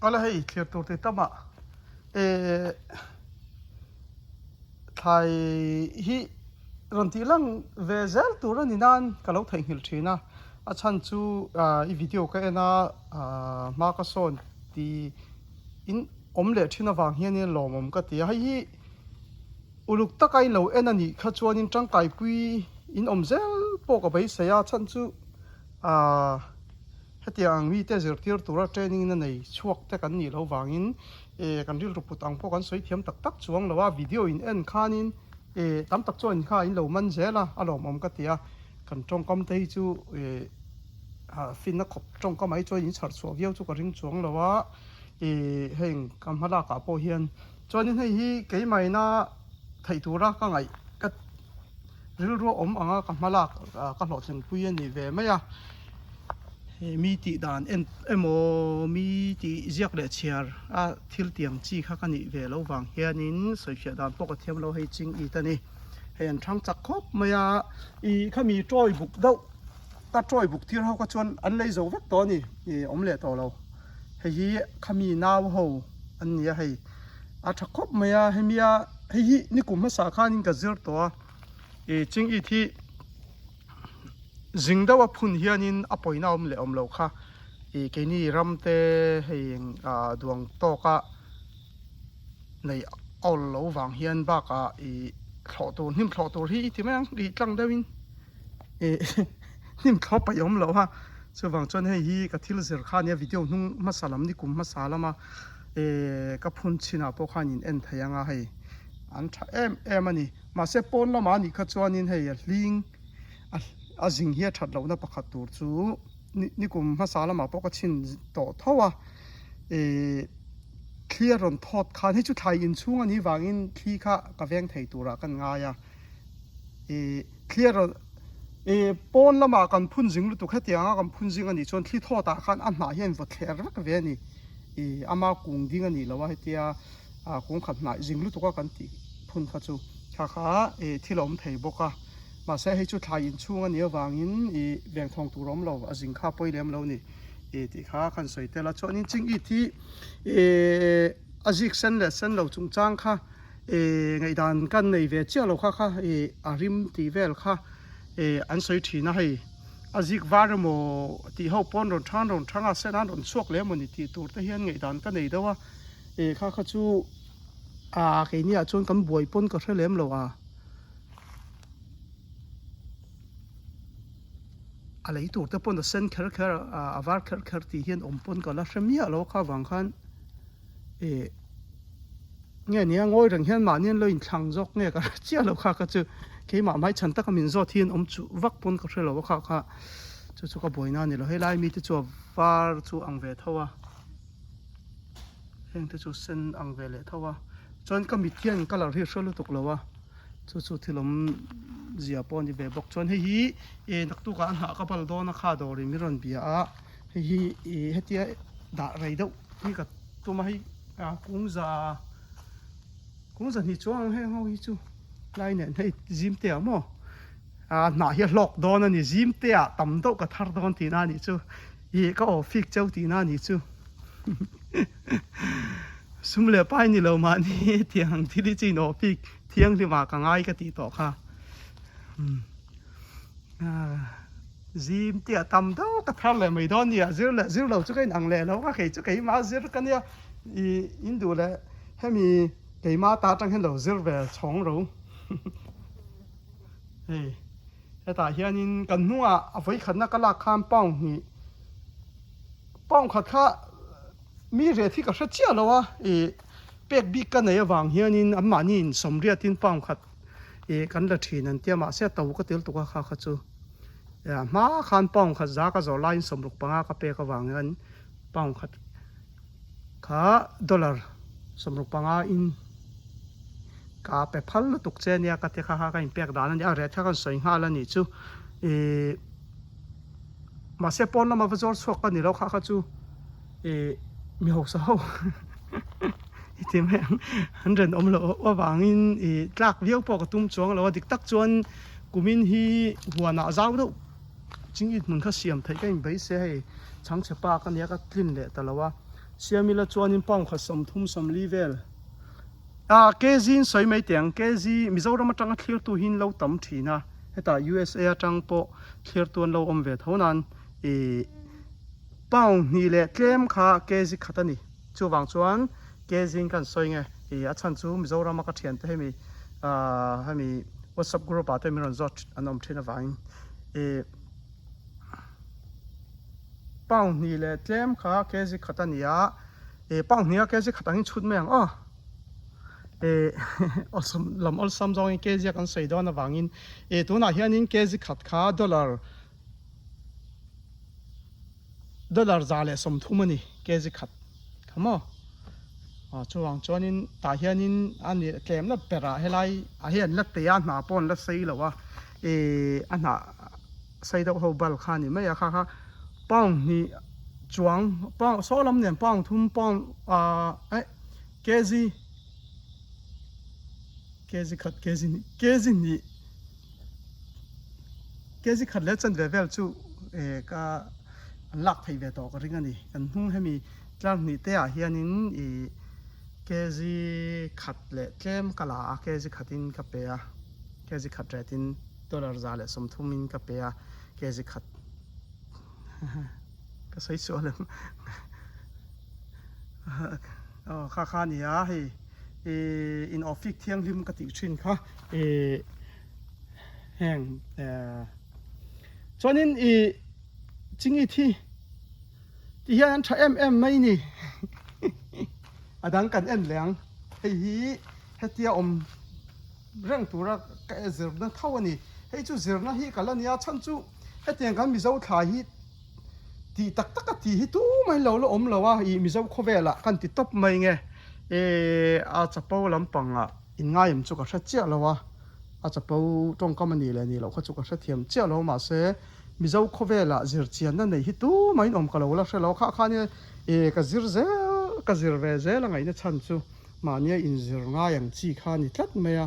ala hei clear tur te tama e thai hi ron ti lang vezel tur ani nan kalau thai hil thina a chan chu I video ka ena ma ka son ti in omle thina wang hian in lomom ka ti hi uluk takai lo enani kha chuan in tangkai pui in omzel po ka bai saya chan chu hetiang mi te zirtir tura training na nei chuak te kan ni lo wangin kan ril ru putang po kan soi thiam tak tak chuang lawa video in en khanin tam tak chuan kha in lo man zela alom om ka tia kan tong kam te chu fin na khop tong ka mai chuan in chhar chuak viau chu ka ring chuang lawa heng kam hala ka po hian chuan in hei hi ke mai na thei tura ka ngai ka ril ro om anga ka hala ka hlo thlen pui ani ve maya mi ti dan emo mi ti ziak le chiar a thil tiang chi kha kani ve lo wang hianin soifia dan pok thiam lo hei ching I tani hen thang chak khop maya I khami troi buk dau ta troi buk thir ho ka chuan an lei zo vek to ni om le to lo hei hi khami naw ho an nia hei a thak khop maya hemia hei hi ni kum sa khanin ka zir to ching I thi zingdawa phun hianin apoina le lo kha ke ni ramte heng duang to ka nei ol lo wang hian ba ka thlo tur hi ti mang ri tlang dawin nim thlo pa yom lo ha chu wang chon hei hi ka thil zir kha nia video nung masalam ni kum masalama ka phun china po khanin en thayanga hei an tha em ani ma se pon lama ni kha chuanin hei hling azing hi that lo na pakhat tur chu ni kum masala ma poka chin to thowa clear on thought khan hi chu thai in chung ani wangin thi kha ka veng thei tura kan nga ya clear pon lama kan phun jing lu tu khatianga kan phun jing ani chon thi thota khan an na hian va thler vak ve ni ama kung ding ani lawa hetia kung khat na jing lu tu ka kan ti phun kha chu kha thilom thei boka mà sẽ hay chút thay in chung anh nhớ vàng in vàng thong tu rom lâu à dính khá bôi lem lâu nè thì khá khăn sợi tê là cho nên chính thì à dính sen lâu chung trang khá ngày đàn căn này về chia lâu khá khá à rim thì về khá anh sợi thì nó hay à dính vár mồ thì hậu pon rồi thang à sen ăn rồi suốt lem mình thì tụt tới hiện ngày đàn căn này đâu à khá khá chú cái này à chôn cắm bụi pon có thể lem lâu lấy tụt tới pon sen khэр avar khэр thì hiện pon có là xem mía lâu khá vàng khan nghe nia ngồi rằng hiện mà nên lên thang dốc nghe cả chia lâu khá chứ cái mà mấy chân tắc mình do thiên chú vác pon có thể lâu khá chú có bồi na này là hay lại mi tới chú var chú ăn về thôi hiện tới chú sen ăn về lại thôi cho nên cái mi thiên cái là hết số lúc tục lâu chú thì lắm zia pon đi về bọc chọn hi nặc tu kan ha kapal do na kha do ri miron bia hi hetia da rei do hi ka tu mai cũng ni chuang he ho hi chu lai nen hei jim te mo na hi lock don ani jim te tam do ka thar don ti na ni chu ka office chau ti na ni chu sum le pai ni lo ma ni tiang thi li chi no pi thiang li ma ka ngai ka ti to kha zim tia tam đâu cái thằng này mấy đòn nhỉ zir lâu chú cái nặng lẹ lâu cái chú cái má zir cái này in đủ lẹ hay mi cái má ta trang hen lâu zir về chong rồi cái ta hiện in cần nuông với khẩn na cái là kham bông khát khá mi rẻ thì cái sự chia lâu bẹt bị cái này vàng hiện in âm mà in sầm rẻ tin bông khát kan la thin an tia ma se to ka tel to ka kha chu ma khan pong kha za ka zo line som ruk panga ka pe ka wang an pong khat kha dollar som ruk panga in ka pe phal tuk che nia ka te kha ka in pek dan an re tha kan soi nga la ni chu ma se pon na ma vazor sok ka ni lo kha chu mi ho sa ho thì mẹ hắn rèn om lo ở vàng in trạc viêu po cái tung chuông lo dik tak chuan kumin hi huan na zau đâu chính ít mình khá xiêm thấy cái bấy xe hay trắng chả pa cái này cái clean lệ ta lo siamila chuanin pang kha som thum som level kezin soi mai tiang kezi mizoram atanga thlir tu hin lo tam thina heta USA atang po thlir tuan lo om ve thonan pound ni le tlem kha kezi khatani chuwang chuan kezin kan soi nge achan chu mizoram ka thian te hemi hemi WhatsApp group ate miron zot anom thina vain pound ni le tlem kha kezi khatania pound nia kezi khatangin chut meang awesome lam ol sam zong kezi kan sei don awangin tuna hianin kezi khat kha dollar zale som thumani kezi khat khamo chuwang chuanin ta hianin ani tlem la pera helai hian la te an na pon la sei lawa ana sei do ho bal khani mai kha pang ni chuang pang solam nen pang thum pang kezi khat kezi ni kezi khat le chan level chu ka lak thei ve to ka ring ani kan hung hemi tlang ni te a hianin kezi khat le tlem kala kezi khatin ka pe a kezi khat retin dollar za le som thumin ka pe a kezi khat ka sei so le kha ni a hei in office thiang lim ka ti thin kha heng chuanin chingi thi ti hian tha mai ni adang kan en leng hei hi hetia om reng tura ka zir na thawani hei chu zir na hi kalania chan chu hetiang kan mizo thla hi ti tak ti hi tu mai lo om lawa i mizo khowela kan ti top mai nge a chapo lampanga in ngayam chu ka hra chia lawa a chapo tong kamani le ni lo kha chu ka hra thiam chia lo ma se mizo khowela zir chian na nei hi tu mai om ka lo la hra lo kha ni ka zir ve ze la ngai na chan chu ma nia in zir ngayam chi kha ni tlat mai a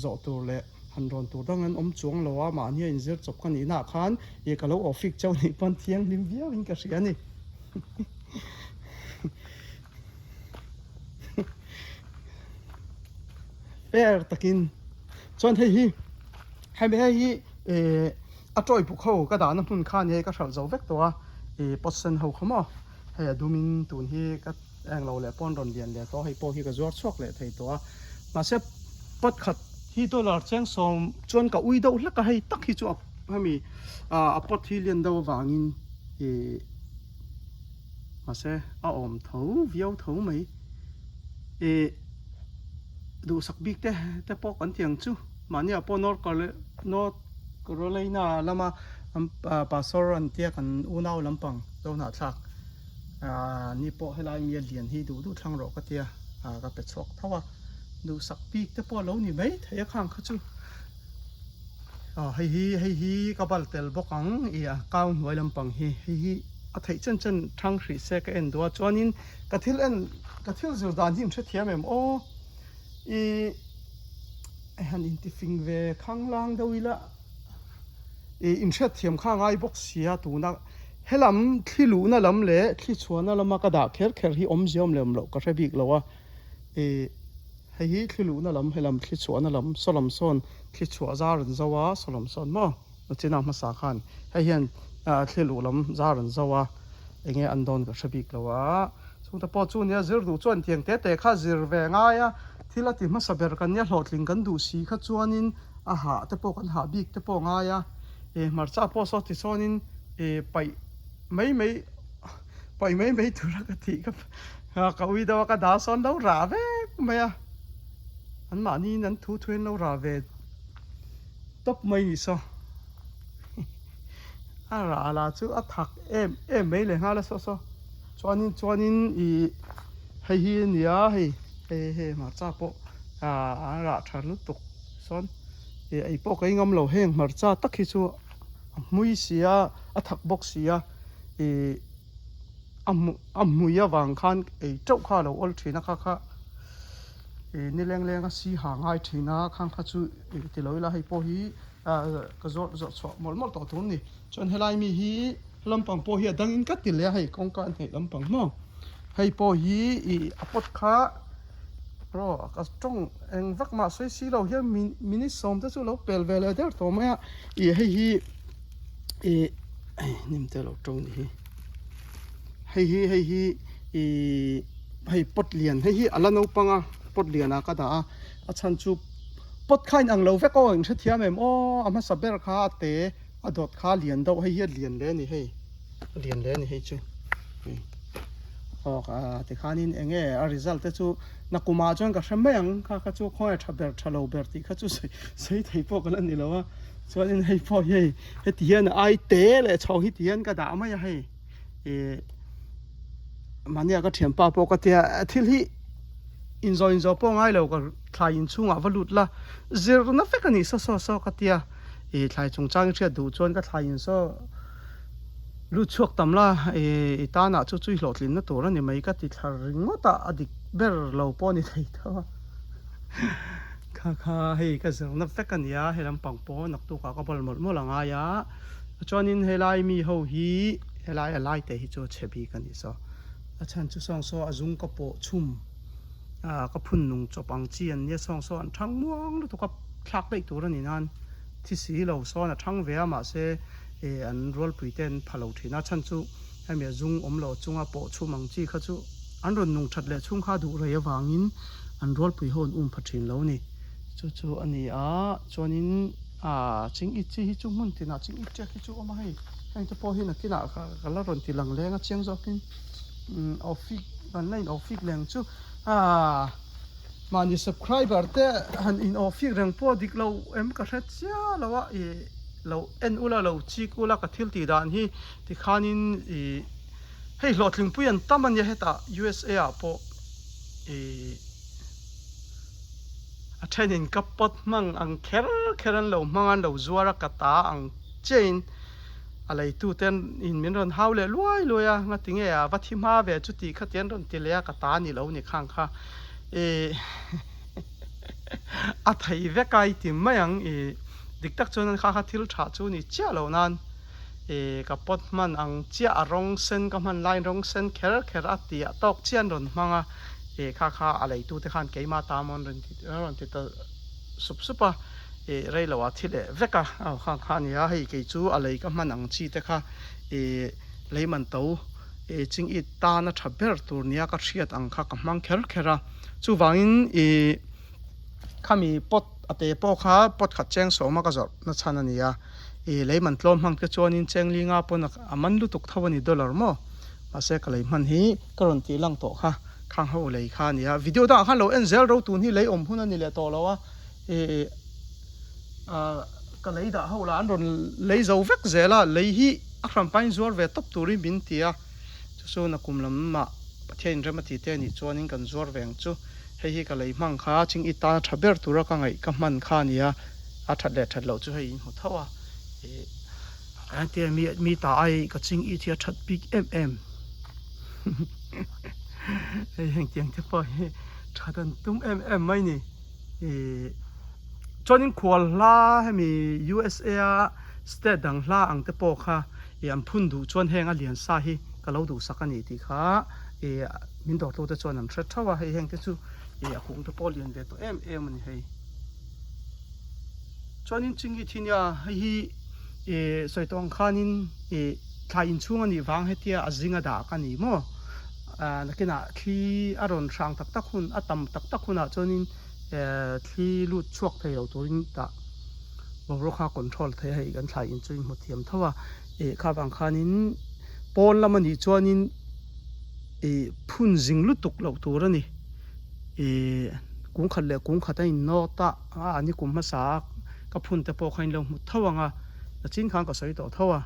zo tur le han ron tur dangan om chuang lawa ma nia in zir chop kan ni na khan ka lo office chau ni pan thiang lim bia in ka ria ni fair takin chuan hei hi atoi pu kho ka da na hun khan he ka thal zo vek to a posen ho khamo he dumin tun hi ka ang lo le pon ron dian le to hei po hi ka zuar chok le thei to a ma se pot khat hi dollar chang som chuan ka ui do la ka hei tak hi chu hami a pot hi lian do wangin ma se a om tho viau tho mai du sak bik te po kan tiang chu mania po nor Carolina lama pasor an tia kan unau lampang do na thak ni po helai mi lian hi du thlang ro ka tia ka pe chok thawa du sak bik te po lo ni mai thaya khang kha chu hei hi ka bal tel bokang account wai lampang hi a thei chen thang hri se ka en do chuanin ka thil zur dan him the thiam em han in ti fing ve khang lang doila in shat thiam kha ngai box sia tu na helam thilu na lam le thi chuana lama ka da kher hi om ziom lem lo ka rebik lowa hei thilu na lam helam thi chuana lam solam son thi chua zar an zawa solam son mo china ma sa khan hei hian thilu lam zar an zawa enge an don ka rebik lowa chung ta po chu nia zir du chuan tiang te kha zir ve ngaya thila ti ma saber kan nia hlotling kan du si kha chuanin te po kan ha bik te po ngaya marcha po so ti sonin pai mai thura ka thi ka ui da ka da son do ra ve maya an ma ni nan thu thuen lo ra ve top mai ni so ra la chu a thak em mai le nga la so chuanin hei nia hei marcha po ra thar lu tuk son ai po kai ngam lo heng marcha takhi chu mui sia a thak box sia muya wang khan chau kha lo ol thina kha ni leng a si ha ngai thina khang kha chu ti loila hei po hi ka zo chwa mol to thum ni chon helai mi hi lampang po hi dangin ka ti le hei kong kan hei lampang mo ให้พอฮีอีอปดค้ารอก็จ้องเองวักมาสวยสีเราเฮียมินิสอมแต่สุเราเปลเวลเดอร์ตัวแม่อีให้ฮีอีนี่มันจะเราตรงนี้ให้ฮีอีให้ปดเลียนให้ฮีอะไรนู้ปังอ่ะปดเลียนอะก็ได้อาจารย์จูปดข้ายอังเราเวก็ยังเชื่อเมมโอ้อามาสับเบอร์ข้าเตะอดอดข้าเลียนเราให้ฮีเลียนเลยนี่ให้เลียนเลยนี่ให้จูออกแต่ข้านี่เองresult แต่จูนักกุมาจนก็ใช่ไหมยังข้าจูคอยทับเบอร์ทะเลาเบอร์ที่ข้าจูใส่ที่พวกกันนี่แล้วว่าส่วนนี้ให้พอให้เทียนไอเตะเลยชาวฮิเทียนก็ได้ไม่ให้มันเนี่ยก็เทียนป้าปกติที่ที่อินโซป้องไงเราก็ทายอินช่วงวัลุดละเจอร์นับเฟกันนี่โซก็เตียทายจงจ้างเชื่อดูจนก็ทายอินโซรู้ช่วงตำละตาหน้าจุยหลอดลิ้นนั่นตัวนั้นนี่ไม่ก็ติดทาริงว่าตาอดีตเบอร์เราป้อนนี่ไทยท่าข้าให้ก็เจอนับเฟกันนี่ให้ลำปังป้อนนักตัวก็บอลหมดมั่วหลังอายะจนนินให้ไล่มีเขาฮีให้ไล่แต่ฮิโจเชบีกันนี่ซะอาจารย์จุสองโซอาจุงก็โปชุ่มก็พุ่นนุ่งจบังเจียนเนี่ยสองส่วนทั้งม่วงแล้วตัวก็คลักได้ตัวนี้นั่นที่สีเราซ้อนทั้งเวียมาเสอันรัวปุยเต้นพะโล้ที่น่าชันจูให้เมียจุงเราจุงโปชุ่มมังจีเขาจูอันรุนนุ่งชัดเลยชุ่มข้าดูเรียวางินอันรัวปุยโหนพัดถิ่นเรานี่จูอันนี้จวนนี้จิงอิจิฮิจุงมันที่น่าจิงอิจิฮิจุเอามาให้จะพอเห็นนักที่น่ะก็แล้วรอนที่หลังแรงเชียงจอกินออฟฟิศมันไล่ออฟฟิศแรงจูมันนี่ subscriber แต่หันอินออฟฟิศแรงพอดิกเราก็เฮ็ดเสียแล้วว่าเราอุลาเราชีกุลาก็ทิลตีดานที่ขานินให้หลอดลิงปุยันตั้มมันยังเฮ็ดUSA พอเทนินกับปดมังอังเครันเรามังอันเราจัวรักตาอังเจนอะไรตู้เต้นอินมินรอนเฮาเลยรวยงัดถึงวัดที่มาเวจุดที่ขัดเต้นรอนที่เลี้ยกตานี่เราเนี่ยข้างค่ะอัฐิเวกายที่ไม่ยังดิกตักจนนั้นข้าทิลชาจูนี่เจ้าเหล่านั้นกับปดมันอังเจ้ารองเส้นกับมันไลน์รองเส้นเครัดที่ตอกเจียนรอนมังข้าอะไรตู้ที่ขันเกี่ยมาตามมันรอนที่ตัวสุบไรเราว่าที่เลยเวกะข้านี่ให้เกี่ยจูอะไรกับมันอังชีแต่ข้าเลยมันโตจิงอีตานะทับเบอร์ตัวนี้ก็เชียดอังข้ากับมังเคระจู่วางินข้ามีปดเตปอข้าปดขัดแจงสองมากระจกนั่นชานันนี่เลยมันล้มหังกระจวนินแจงลิงาปนักมันลุตุกทวันนี้$มั้งมาเสกเลยมันฮีกรณตีลังโตค่ะข้างเขาเลยข้านี่วิดีโอต่างข้าเราเซลเราตัวนี้เลยหุ่นนี่เลยโตแล้วว่าก็เลยด่าเขาล้านรนเลยจะเวกเจล่ะเลยฮีอัครำไปจวดเวทตบตัวริบินที่จู่นักกุมลำมาเทียนเริ่มที่เทียนนี่จวนนินกันจวดเวงจู่ให้ก็เลยมั่งข้าจิงอีตาทับเบอร์ตัวรักไงกับมันข้านี่ทัดเราจู่ให้หัวเท่าอันที่มีตาไอ้ก็จิงอีที่ทัดบิ๊กให้เห็นเตียงที่พอทัดตุ้มไม่นี่จนขวาล่าให้มี USA สเตทดังล่าอังเตปอค่ะอันพุ่นดูจนแหงเลียนซาฮีก็เราดูสักนิดที่ค่ะมินดอกตัวจนนั้นเชื่อว่าให้แหงที่จู่คงจะพอเลียนเด็ดตัวมันให้จนจริงๆที่เนี่ยให้สวยตรงข้านินทายอินช่วงนี้วางให้ที่อาจิงดากันนี่มั้งนักหนาที่อารมณ์ช่างตักหุ่นตั้มตักหุ่นจนนี้ที่ลุดช่วงเที่ยวตัวนี้ตาบริหารคอนโทรลเที่ยวให้กันทายอินช่วงหมดเทียมเท่าว่าข้าบางข้านินปอนละมันนี่จวนนี้พุ่นจิงลุตุกเหล่าตัวนี่กุ้งขัดเลยกุ้งขัดได้โนตาอันนี้กุ้งมาสากกับพุ่นแต่พอใครลงหมดเท่าว่าแต่ชิ้นข้างก็ใส่ต่อเท่าว่า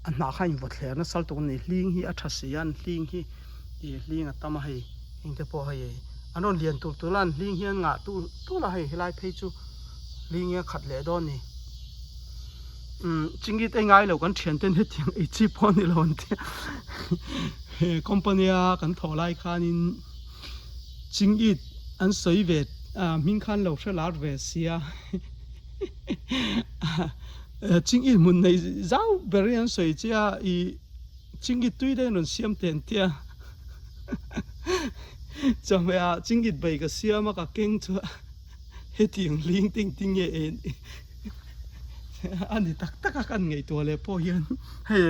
อันนักให้วัดแล้วนะสัลตุนนี่ลิงฮีอัฐเสียนลิงฮีลิงอัตมาให้อินเตอร์พอให้อันนั้นเรียนตัวล้านลิงฮีงาตัวละให้ไล่เพจจูลิงฮีขัดเลยดอนนี่จริงๆแต่ง่ายเรากันเทียนเต้นให้ที่จีพอนี่เราเนี่ยคอมพานีกันถอไล่ขานินจริงๆอันสวยเวทมิงคันเราเชื่อลาดเวเซีย chính ít muốn này giáo berian soi chia i chính ít tuy đây nó xiêm tiền tia cho mẹ chính ít bảy cái xiêm mà cả kinh chúa hết tiếng linh tinh tinh nhẹ anh đi tắc tắc anh ngày tua lệ po hiền hay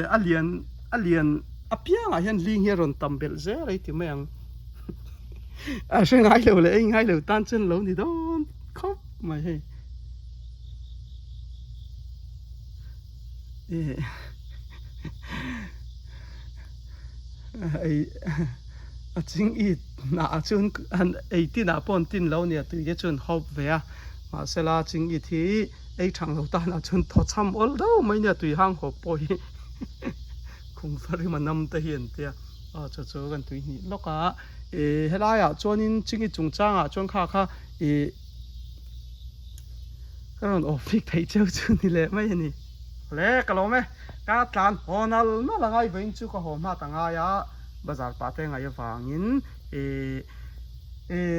alien apia ngài hiền linh hiền rồi tầm bel dễ đấy thì mấy anh sẽ ngay lâu lệ ngay lâu tan chân lâu thì đó khóc mà hay ai chính ít nã chun anh ấy tin nã pon tin lâu nè từ cái chun hộp về à mà sẽ là chính ít thì ấy chẳng lâu ta nã chun thọ chăm ổn đâu mấy nè tùy hang hộp bồi không phải mà nằm tới hiện tiệt cho gần tùy nhị lúc à hết lại à cho nên chính ít trung trang à chun khá khá cái còn office thấy chơi chun đi lệ mấy nè lệ cái lỗ mấy cá tàn hồ nó là ngay bên chú có hồ mà tàng ai à bazar pate ngay vangin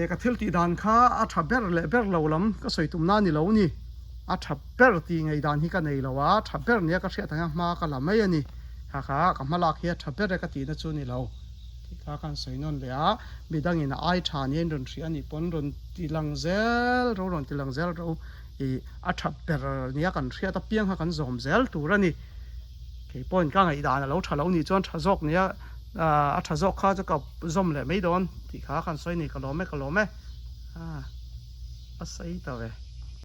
cái thiếu ti đàn khá à tháp ber lâu lắm cái sợi tụm na ni lâu ni à tháp ber ti ngay đàn hi cái này lâu à tháp ber này cái sẽ thằng mà cái làm mấy ni ha ha cái mà lạc hi tháp ber cái ti nó chú ni lâu thì cái con sợi non lẽ bị đăng in ai thà niron tri ani pon ron ti lang zel ron ti lang zel ro à tháp ber này cái sẽ ta piang ha cái zom zel tu ra ni cái pon cái ngày đàn lâu thà lâu ni chọn thà dọc này thà dọc khá cho cặp zoom lại mấy đòn thì khá khăn xoay này cái lỗ mấy à xây tao về